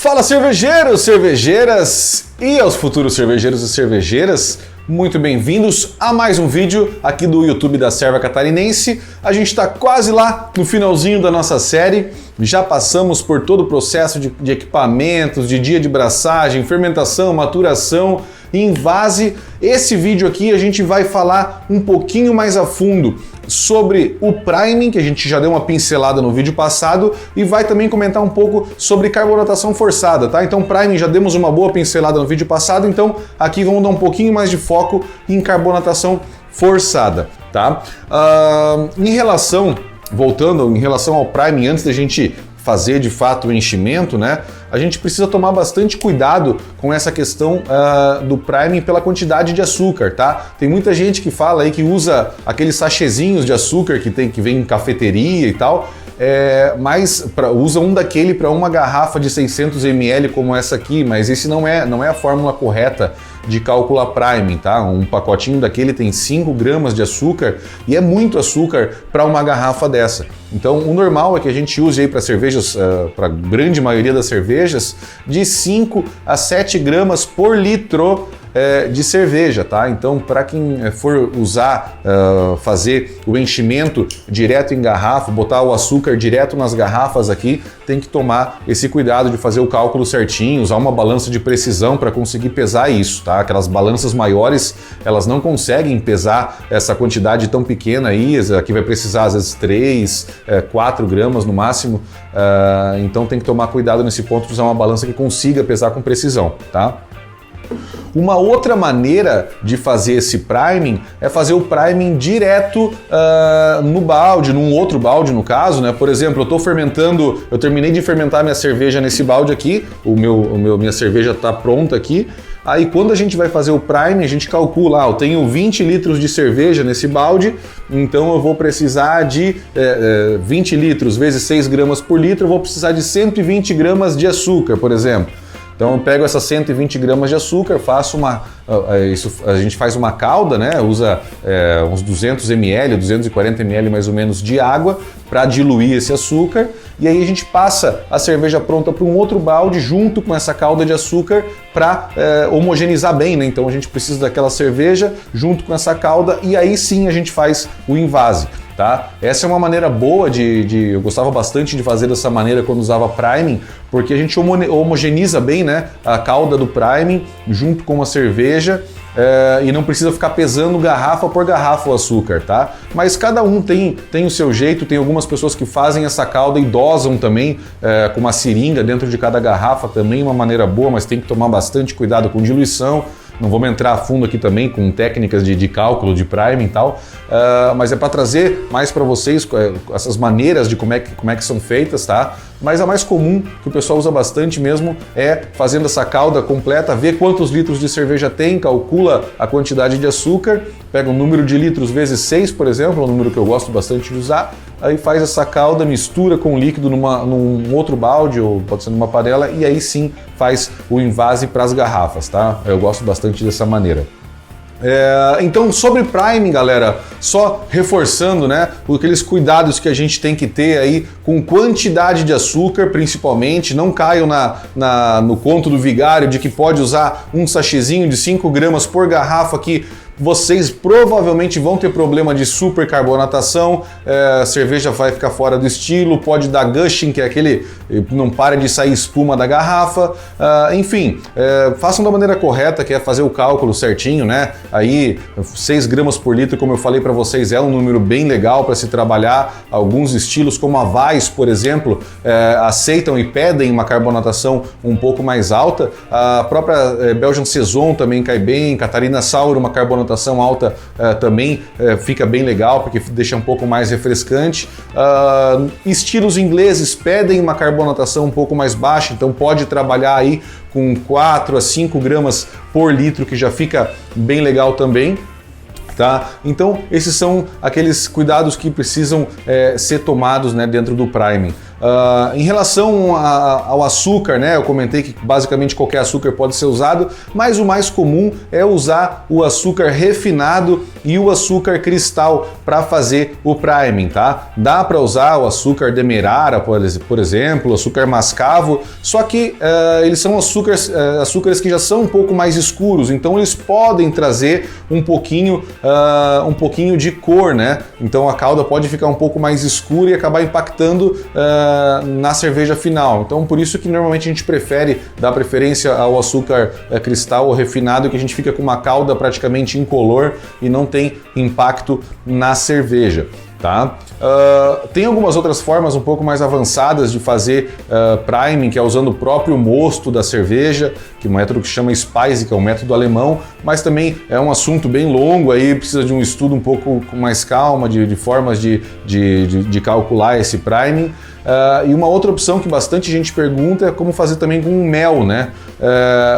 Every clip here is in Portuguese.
Fala cervejeiros, cervejeiras e aos futuros cervejeiros e cervejeiras, muito bem-vindos a mais um vídeo aqui do YouTube da Serva Catarinense. A gente está quase lá no finalzinho da nossa série, já passamos por todo o processo de equipamentos, de dia de braçagem, fermentação, maturação, invase. Esse vídeo aqui a gente vai falar um pouquinho mais a fundo sobre o priming, que a gente já deu uma pincelada no vídeo passado, e vai também comentar um pouco sobre carbonatação forçada, tá? Então priming já demos uma boa pincelada no vídeo passado, então aqui vamos dar um pouquinho mais de foco em carbonatação forçada, tá? Voltando em relação ao priming, antes da gente fazer de fato o enchimento, né? A gente precisa tomar bastante cuidado com essa questão do priming pela quantidade de açúcar, tá? Tem muita gente que fala aí que usa aqueles sachêzinhos de açúcar que vem em cafeteria e tal, mas usa um daquele para uma garrafa de 600 ml como essa aqui, mas esse não é a fórmula correta de calcular priming, tá? Um pacotinho daquele tem 5 gramas de açúcar e é muito açúcar para uma garrafa dessa. Então o normal é que a gente use aí para cervejas, para a grande maioria das cervejas, de 5 a 7 gramas por litro de cerveja, tá? Então, para quem for usar, fazer o enchimento direto em garrafa, botar o açúcar direto nas garrafas aqui, tem que tomar esse cuidado de fazer o cálculo certinho, usar uma balança de precisão para conseguir pesar isso, tá? Aquelas balanças maiores, elas não conseguem pesar essa quantidade tão pequena aí, aqui vai precisar às vezes 3, 4 gramas no máximo, então tem que tomar cuidado nesse ponto de usar uma balança que consiga pesar com precisão, tá? Uma outra maneira de fazer esse priming é fazer o priming direto no balde, num outro balde no caso, né? Por exemplo, eu terminei de fermentar minha cerveja nesse balde aqui, minha cerveja está pronta aqui. Aí quando a gente vai fazer o priming, a gente calcula, eu tenho 20 litros de cerveja nesse balde, então eu vou precisar de 20 litros vezes 6 gramas por litro, eu vou precisar de 120 gramas de açúcar, por exemplo. Então eu pego essas 120 gramas de açúcar, a gente faz uma calda, né? Usa uns 200 ml, 240 ml mais ou menos de água para diluir esse açúcar, e aí a gente passa a cerveja pronta para um outro balde junto com essa calda de açúcar para homogeneizar bem, né? Então a gente precisa daquela cerveja junto com essa calda e aí sim a gente faz o invase. Tá? Essa é uma maneira boa eu gostava bastante de fazer dessa maneira quando usava priming, porque a gente homogeneiza bem, né, a calda do priming junto com a cerveja e não precisa ficar pesando garrafa por garrafa o açúcar, tá? Mas cada um tem o seu jeito, tem algumas pessoas que fazem essa calda e dosam também com uma seringa dentro de cada garrafa, também uma maneira boa, mas tem que tomar bastante cuidado com diluição. Não vamos entrar a fundo aqui também com técnicas de cálculo, de priming e tal, mas é para trazer mais para vocês essas maneiras de como é que são feitas, tá? Mas a mais comum, que o pessoal usa bastante mesmo, é fazendo essa calda completa, vê quantos litros de cerveja tem, calcula a quantidade de açúcar, pega o número de litros vezes 6, por exemplo, é um número que eu gosto bastante de usar, aí faz essa calda, mistura com o líquido num outro balde, ou pode ser numa panela, e aí sim faz o invase para as garrafas, tá? Eu gosto bastante dessa maneira. Então, sobre priming, galera, só reforçando, né, aqueles cuidados que a gente tem que ter aí com quantidade de açúcar, principalmente, não caiam no conto do vigário de que pode usar um sachêzinho de 5 gramas por garrafa que vocês provavelmente vão ter problema de supercarbonatação, a cerveja vai ficar fora do estilo, pode dar gushing, que é aquele não para de sair espuma da garrafa, enfim, façam da maneira correta, que é fazer o cálculo certinho, né? Aí 6 gramas por litro, como eu falei para vocês, é um número bem legal para se trabalhar. Alguns estilos, como a Weiss, por exemplo, aceitam e pedem uma carbonatação um pouco mais alta. A própria Belgian Saison também cai bem, Catarina Sour, uma carbonatação alta também fica bem legal, porque deixa um pouco mais refrescante. Estilos ingleses pedem uma carbonatação um pouco mais baixa, então pode trabalhar aí com 4 a 5 gramas por litro, que já fica bem legal também. Tá? Então esses são aqueles cuidados que precisam ser tomados, né, dentro do priming. Em relação ao açúcar, né, eu comentei que basicamente qualquer açúcar pode ser usado, mas o mais comum é usar o açúcar refinado e o açúcar cristal para fazer o priming, tá? Dá para usar o açúcar demerara, por exemplo, o açúcar mascavo, só que eles são açúcares que já são um pouco mais escuros, então eles podem trazer um pouquinho de cor, né? Então a calda pode ficar um pouco mais escura e acabar impactando na cerveja final. Então por isso que normalmente a gente prefere dar preferência ao açúcar cristal ou refinado, que a gente fica com uma calda praticamente incolor e não tem impacto na cerveja. Tá? Tem algumas outras formas um pouco mais avançadas de fazer priming, que é usando o próprio mosto da cerveja, que é um método que chama Speise, que é um método alemão, mas também é um assunto bem longo, aí precisa de um estudo um pouco com mais calma, de formas de calcular esse priming. E uma outra opção que bastante gente pergunta é como fazer também com o mel, né?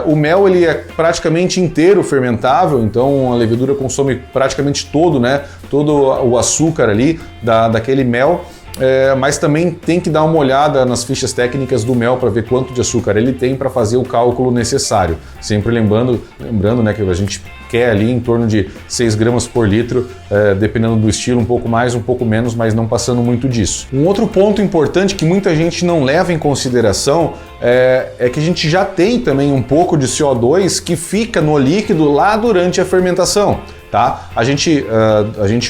O mel ele é praticamente inteiro fermentável, então a levedura consome praticamente todo o açúcar ali daquele mel. Mas também tem que dar uma olhada nas fichas técnicas do mel para ver quanto de açúcar ele tem para fazer o cálculo necessário. Sempre lembrando, né, que a gente quer ali em torno de 6 gramas por litro, dependendo do estilo, um pouco mais, um pouco menos, mas não passando muito disso. Um outro ponto importante que muita gente não leva em consideração é que a gente já tem também um pouco de CO2 que fica no líquido lá durante a fermentação. Tá? A gente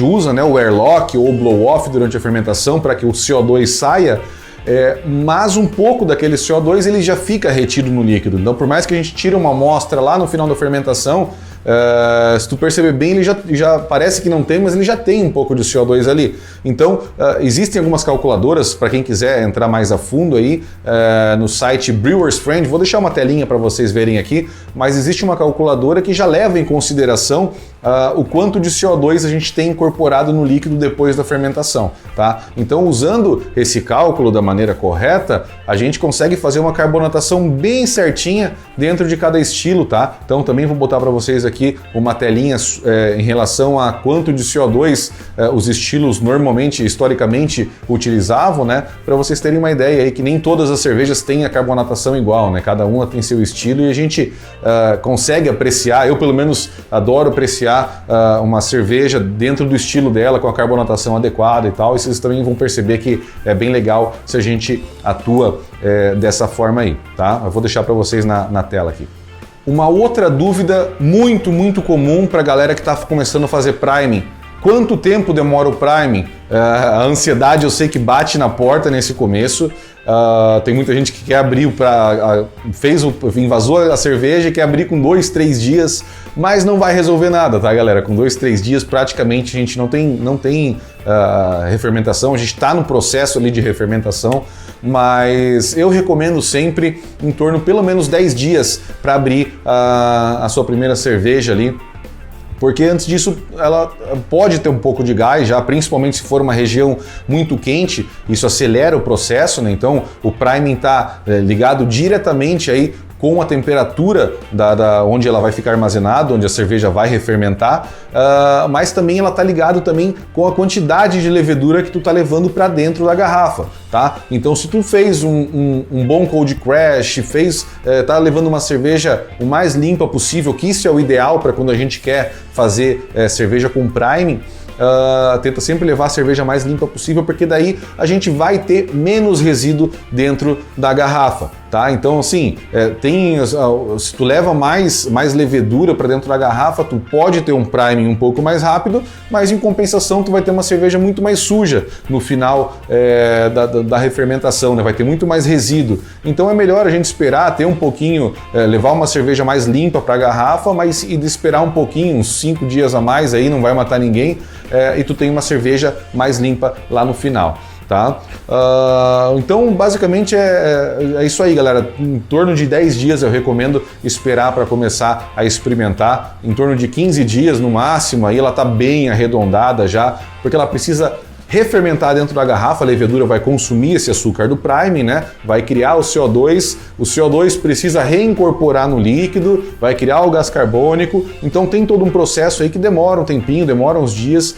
usa, né, o airlock ou o blow-off durante a fermentação para que o CO2 saia, mas um pouco daquele CO2 ele já fica retido no líquido. Então, por mais que a gente tire uma amostra lá no final da fermentação, se tu perceber bem, ele já parece que não tem, mas ele já tem um pouco de CO2 ali. Então, existem algumas calculadoras, para quem quiser entrar mais a fundo aí, no site Brewer's Friend, vou deixar uma telinha para vocês verem aqui, mas existe uma calculadora que já leva em consideração o quanto de CO2 a gente tem incorporado no líquido depois da fermentação, tá? Então, usando esse cálculo da maneira correta, a gente consegue fazer uma carbonatação bem certinha dentro de cada estilo, tá? Então, também vou botar para vocês aqui uma telinha em relação a quanto de CO2 os estilos normalmente, historicamente, utilizavam, né? Para vocês terem uma ideia aí que nem todas as cervejas têm a carbonatação igual, né? Cada uma tem seu estilo e a gente consegue apreciar, eu pelo menos adoro apreciar uma cerveja dentro do estilo dela, com a carbonatação adequada e tal, e vocês também vão perceber que é bem legal se a gente atua dessa forma aí, tá? Eu vou deixar para vocês na tela aqui. Uma outra dúvida muito, muito comum para a galera que está começando a fazer priming: quanto tempo demora o priming? A ansiedade eu sei que bate na porta nesse começo. Tem muita gente que quer abrir invasou a cerveja e quer abrir com 2, 3 dias, mas não vai resolver nada, tá, galera? Com 2, 3 dias praticamente a gente não tem refermentação, a gente está no processo ali de refermentação, mas eu recomendo sempre em torno pelo menos 10 dias para abrir a sua primeira cerveja ali. Porque antes disso ela pode ter um pouco de gás já, principalmente se for uma região muito quente, isso acelera o processo, né? Então o priming está ligado diretamente aí com a temperatura onde ela vai ficar armazenada, onde a cerveja vai refermentar, mas também ela está ligado também com a quantidade de levedura que tu está levando para dentro da garrafa, tá? Então se tu fez um bom cold crash, tá levando uma cerveja o mais limpa possível, que isso é o ideal para quando a gente quer fazer cerveja com priming, tenta sempre levar a cerveja mais limpa possível, porque daí a gente vai ter menos resíduo dentro da garrafa, tá? Então assim, se tu leva mais levedura para dentro da garrafa, tu pode ter um priming um pouco mais rápido, mas em compensação tu vai ter uma cerveja muito mais suja no final da refermentação, né? Vai ter muito mais resíduo. Então é melhor a gente esperar ter um pouquinho, levar uma cerveja mais limpa para a garrafa, mas e esperar um pouquinho, uns 5 dias a mais, aí não vai matar ninguém, e tu tem uma cerveja mais limpa lá no final. Tá? Então basicamente é isso aí, galera. Em torno de 10 dias eu recomendo esperar para começar a experimentar. Em torno de 15 dias no máximo, aí ela tá bem arredondada já, porque ela precisa refermentar dentro da garrafa, a levedura vai consumir esse açúcar do priming, né? Vai criar o CO2 precisa reincorporar no líquido, vai criar o gás carbônico, então tem todo um processo aí que demora um tempinho, demora uns dias,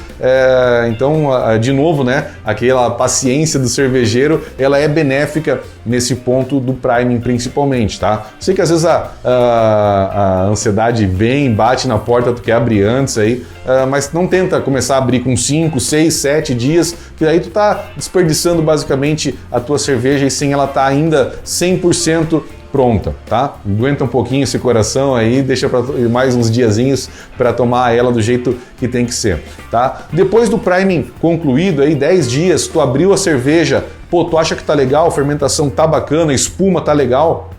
então, de novo, né? Aquela paciência do cervejeiro, ela é benéfica nesse ponto do priming principalmente, tá? Sei que às vezes a ansiedade vem, bate na porta, tu quer abrir antes aí, mas não tenta começar a abrir com 5, 6, 7 dias, que aí tu tá desperdiçando basicamente a tua cerveja e sem ela estar ainda 100% pronta, tá? Aguenta um pouquinho esse coração aí, deixa para mais uns diazinhos para tomar ela do jeito que tem que ser, tá? Depois do priming concluído aí, 10 dias, tu abriu a cerveja, pô, tu acha que tá legal, a fermentação tá bacana, a espuma tá legal,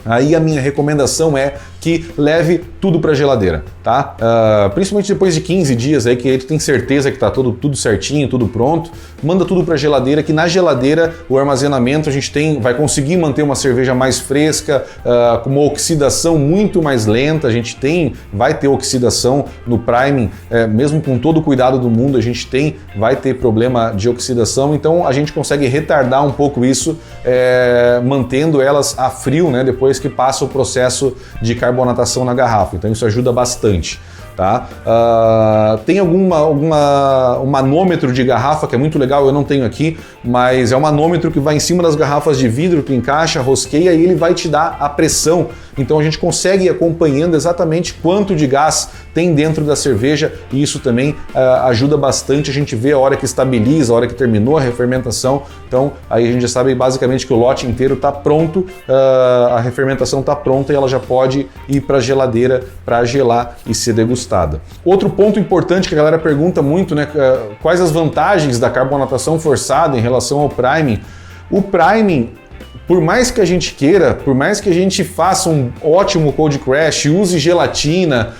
aí a minha recomendação é que leve tudo para a geladeira, tá? Principalmente depois de 15 dias aí que aí tu tem certeza que tá tudo certinho, tudo pronto, manda tudo para a geladeira, que na geladeira o armazenamento a gente vai conseguir manter uma cerveja mais fresca, com uma oxidação muito mais lenta, a gente vai ter oxidação no priming, mesmo com todo o cuidado do mundo, a gente vai ter problema de oxidação, então a gente consegue retardar um pouco isso, mantendo elas a frio, né, depois que passa o processo de carbonatação na garrafa, então isso ajuda bastante. Tá? Tem um manômetro de garrafa que é muito legal, eu não tenho aqui, mas é um manômetro que vai em cima das garrafas de vidro, tu encaixa, rosqueia e ele vai te dar a pressão, então a gente consegue ir acompanhando exatamente quanto de gás tem dentro da cerveja e isso também ajuda bastante, a gente vê a hora que estabiliza, a hora que terminou a refermentação, então aí a gente já sabe basicamente que o lote inteiro está pronto, a refermentação está pronta e ela já pode ir para a geladeira para gelar e ser degustada. Outro ponto importante que a galera pergunta muito, né, quais as vantagens da carbonatação forçada em relação ao priming? O priming, por mais que a gente queira, por mais que a gente faça um ótimo cold crash, use gelatina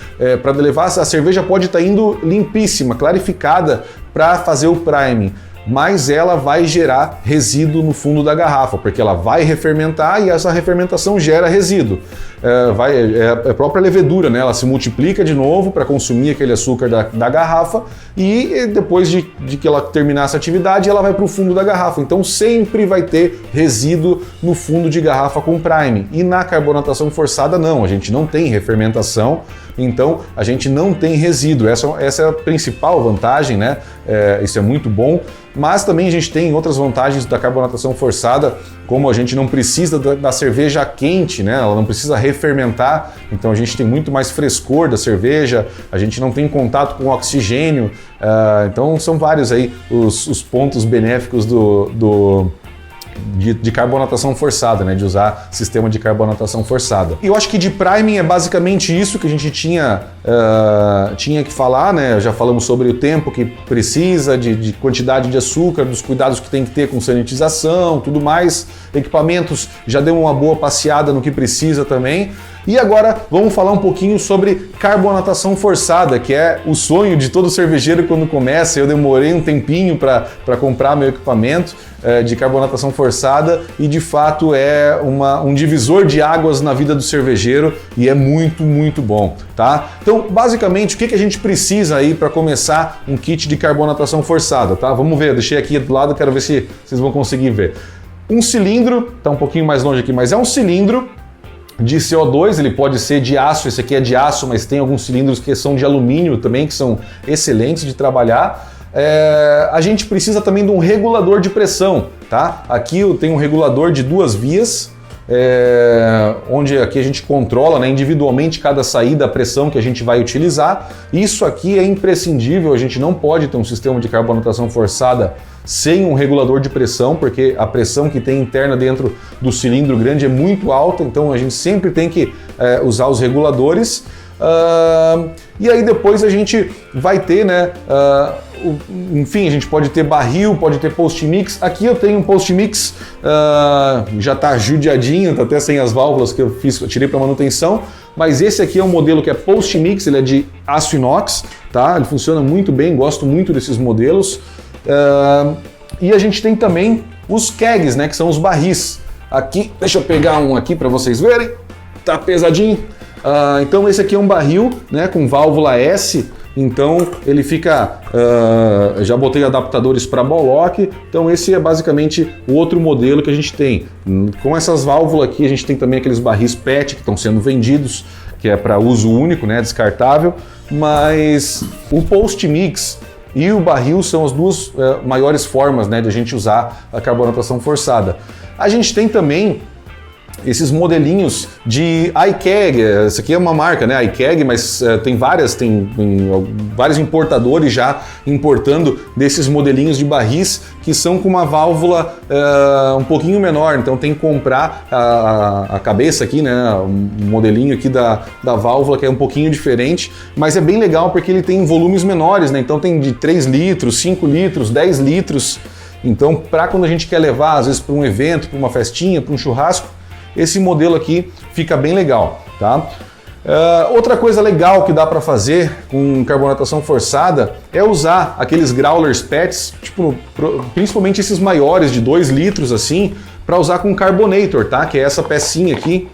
para levar, a cerveja pode estar indo limpíssima, clarificada para fazer o priming, mas ela vai gerar resíduo no fundo da garrafa, porque ela vai refermentar e essa refermentação gera resíduo. É a própria levedura, né? Ela se multiplica de novo para consumir aquele açúcar da garrafa e depois de que ela terminar essa atividade, ela vai para o fundo da garrafa. Então sempre vai ter resíduo no fundo de garrafa com priming. E na carbonatação forçada não, a gente não tem refermentação, então a gente não tem resíduo. Essa é a principal vantagem, né? Isso é muito bom. Mas também a gente tem outras vantagens da carbonatação forçada, como a gente não precisa da cerveja quente, né? Ela não precisa refermentar, então a gente tem muito mais frescor da cerveja, a gente não tem contato com oxigênio, então são vários aí os pontos benéficos de carbonatação forçada, né? De usar sistema de carbonatação forçada. E eu acho que de priming é basicamente isso que a gente tinha que falar, né? Já falamos sobre o tempo que precisa, de quantidade de açúcar, dos cuidados que tem que ter com sanitização, tudo mais. Equipamentos, já deu uma boa passeada no que precisa também. E agora vamos falar um pouquinho sobre carbonatação forçada, que é o sonho de todo cervejeiro quando começa. Eu demorei um tempinho para comprar meu equipamento de carbonatação forçada e de fato é um divisor de águas na vida do cervejeiro e é muito, muito bom, tá? Então, basicamente, o que a gente precisa aí para começar um kit de carbonatação forçada, tá? Vamos ver, eu deixei aqui do lado, quero ver se vocês vão conseguir ver. Um cilindro, tá um pouquinho mais longe aqui, mas é um cilindro de CO2, ele pode ser de aço, esse aqui é de aço, mas tem alguns cilindros que são de alumínio também, que são excelentes de trabalhar. A gente precisa também de um regulador de pressão, tá? Aqui eu tenho um regulador de 2 vias, onde aqui a gente controla, né, individualmente cada saída, a pressão que a gente vai utilizar. Isso aqui é imprescindível, a gente não pode ter um sistema de carbonatação forçada sem um regulador de pressão, porque a pressão que tem interna dentro do cilindro grande é muito alta, então a gente sempre tem que usar os reguladores. E aí depois a gente vai ter, né, enfim, a gente pode ter barril, pode ter post-mix. Aqui eu tenho um post-mix, já está judiadinho, está até sem as válvulas que eu tirei para manutenção, mas esse aqui é um modelo que é post-mix, ele é de aço inox, tá? Ele funciona muito bem, gosto muito desses modelos. E a gente tem também os kegs, né, que são os barris. Aqui, deixa eu pegar um aqui para vocês verem, tá pesadinho. Então esse aqui é um barril, né, com válvula S, então ele fica, já botei adaptadores para ball lock, então esse é basicamente o outro modelo que a gente tem. Com essas válvulas aqui a gente tem também aqueles barris PET que estão sendo vendidos, que é para uso único, né, descartável, mas o post mix e o barril são as duas maiores formas, né, de a gente usar a carbonatação forçada. A gente tem também esses modelinhos de iKeg, essa aqui é uma marca, né, iKeg, mas tem vários importadores já importando desses modelinhos de barris que são com uma válvula um pouquinho menor, então tem que comprar a cabeça aqui, né, um modelinho aqui da válvula que é um pouquinho diferente, mas é bem legal porque ele tem volumes menores, né, então tem de 3 litros, 5 litros, 10 litros, então para quando a gente quer levar, às vezes para um evento, para uma festinha, para um churrasco, esse modelo aqui fica bem legal, tá? Outra coisa legal que dá para fazer com carbonatação forçada é usar aqueles growlers PETs, tipo, principalmente esses maiores de 2 litros assim, para usar com carbonator, tá? Que é essa pecinha aqui,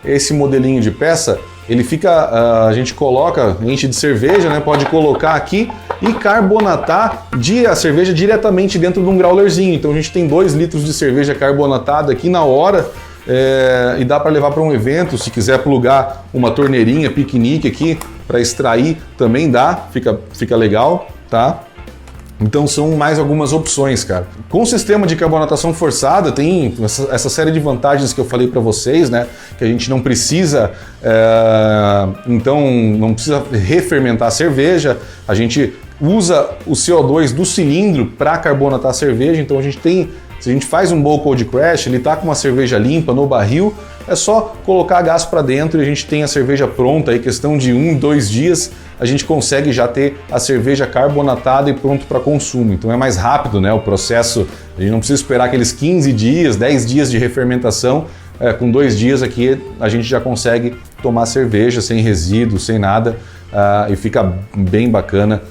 esse modelinho de peça. Ele fica, a gente coloca, enche de cerveja, né? Pode colocar aqui e carbonatar a cerveja diretamente dentro de um growlerzinho. Então a gente tem 2 litros de cerveja carbonatada aqui na hora e dá para levar para um evento. Se quiser plugar uma torneirinha, piquenique aqui para extrair, também dá, fica legal, tá? Então são mais algumas opções, cara. Com o sistema de carbonatação forçada tem essa série de vantagens que eu falei para vocês, né? Que a gente não precisa, então não precisa refermentar a cerveja. A gente usa o CO2 do cilindro para carbonatar a cerveja. Então se a gente faz um bowl cold crash, ele tá com uma cerveja limpa no barril, é só colocar gás para dentro e a gente tem a cerveja pronta. Aí questão de 1, 2 dias a gente consegue já ter a cerveja carbonatada e pronto para consumo. Então é mais rápido, né, o processo. A gente não precisa esperar aqueles 15 dias, 10 dias de refermentação. Com 2 dias aqui a gente já consegue tomar cerveja sem resíduo, sem nada, e fica bem bacana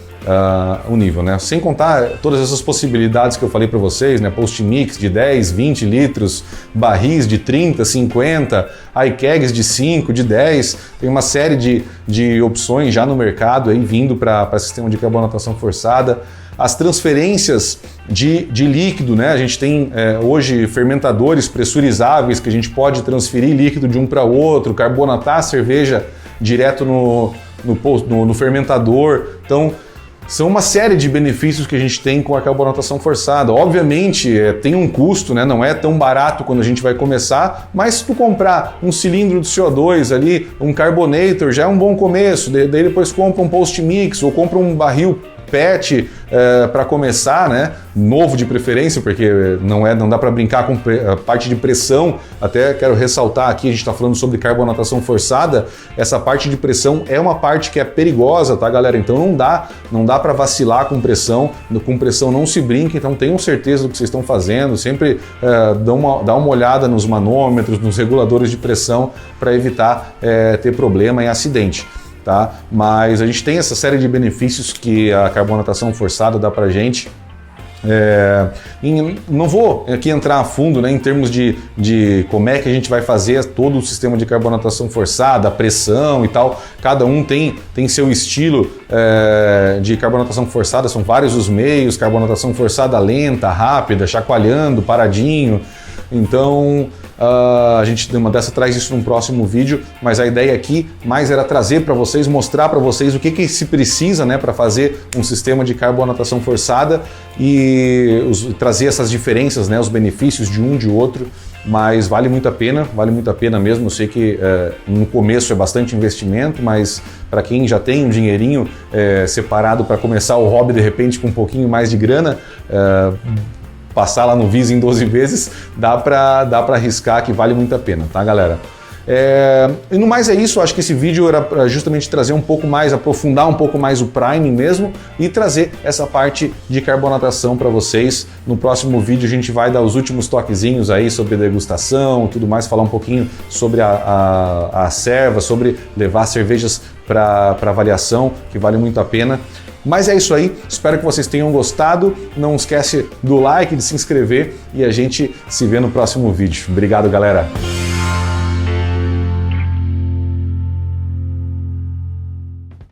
o nível, né? Sem contar todas essas possibilidades que eu falei para vocês, né? Post mix de 10, 20 litros, barris de 30, 50, iKegs de 5, de 10, tem uma série de opções já no mercado aí vindo para sistema de carbonatação forçada. As transferências de líquido, né? A gente tem hoje fermentadores pressurizáveis que a gente pode transferir líquido de um para outro, carbonatar a cerveja direto no fermentador. Então são uma série de benefícios que a gente tem com a carbonatação forçada. Obviamente tem um custo, né? Não é tão barato quando a gente vai começar, mas se tu comprar um cilindro de CO2 ali, um carbonator, já é um bom começo. Daí depois compra um post mix ou compra um barril PET para começar, né? Novo de preferência, porque não dá para brincar com a parte de pressão. Até quero ressaltar aqui, a gente está falando sobre carbonatação forçada, essa parte de pressão é uma parte que é perigosa, tá, galera? Então não dá para vacilar com pressão não se brinca, então tenham certeza do que vocês estão fazendo, sempre dá uma olhada nos manômetros, nos reguladores de pressão para evitar ter problema e acidente. Tá? Mas a gente tem essa série de benefícios que a carbonatação forçada dá pra gente. Não vou aqui entrar a fundo, né, em termos de como é que a gente vai fazer todo o sistema de carbonatação forçada, a pressão e tal. Cada um tem seu estilo de carbonatação forçada, são vários os meios, carbonatação forçada lenta, rápida, chacoalhando, paradinho. Então a gente uma dessa traz isso num próximo vídeo, mas a ideia aqui mais era trazer para vocês, mostrar para vocês o que se precisa, né, para fazer um sistema de carbonatação forçada e trazer essas diferenças, né, os benefícios de um de outro. Mas vale muito a pena mesmo. Eu sei que no começo é bastante investimento, mas para quem já tem um dinheirinho separado para começar o hobby de repente com um pouquinho mais de grana, passar lá no Visa em 12 vezes, dá para arriscar que vale muito a pena, tá, galera? E no mais é isso, acho que esse vídeo era para justamente trazer um pouco mais, aprofundar um pouco mais o priming mesmo e trazer essa parte de carbonatação para vocês. No próximo vídeo a gente vai dar os últimos toquezinhos aí sobre degustação, tudo mais, falar um pouquinho sobre a serva, sobre levar cervejas para avaliação, que vale muito a pena. Mas é isso aí, espero que vocês tenham gostado, não esquece do like, de se inscrever e a gente se vê no próximo vídeo. Obrigado, galera!